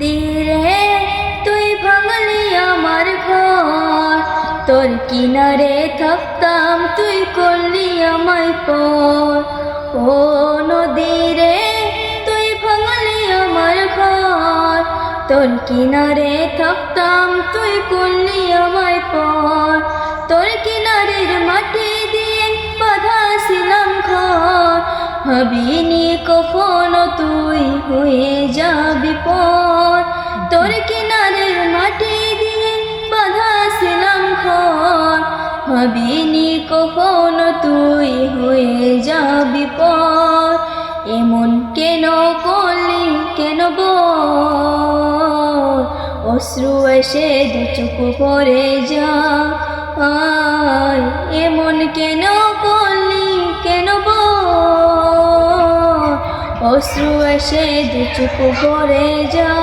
দিরে তুই ভাঙলি আমার ঘর, তোর কিনারে থাকতাম তুই করলি আমায় পর। ও নদীরে তুই ভাঙলি আমার ঘর, তোর কিনারে থাকতাম তুই করলি আমায় পর। তোর কিনারের মাটি দিয়ে বাঁধা ছিলাম ঘর, ভাবিনি কখনো তুই হয়ে যাবি পর। তোর কিনারের মাটি দিয়ে বাঁধা ছিলাম ঘর, ভাবিনি কখনো তুই হয়ে যাবি পর। এমন কেন করলি কেন বল, অশ্রু এসে দু চোখ ভরে যায়। এমন কেন করলি কেন বল, অশ্রু এসে দু চোখ ভরে যায়।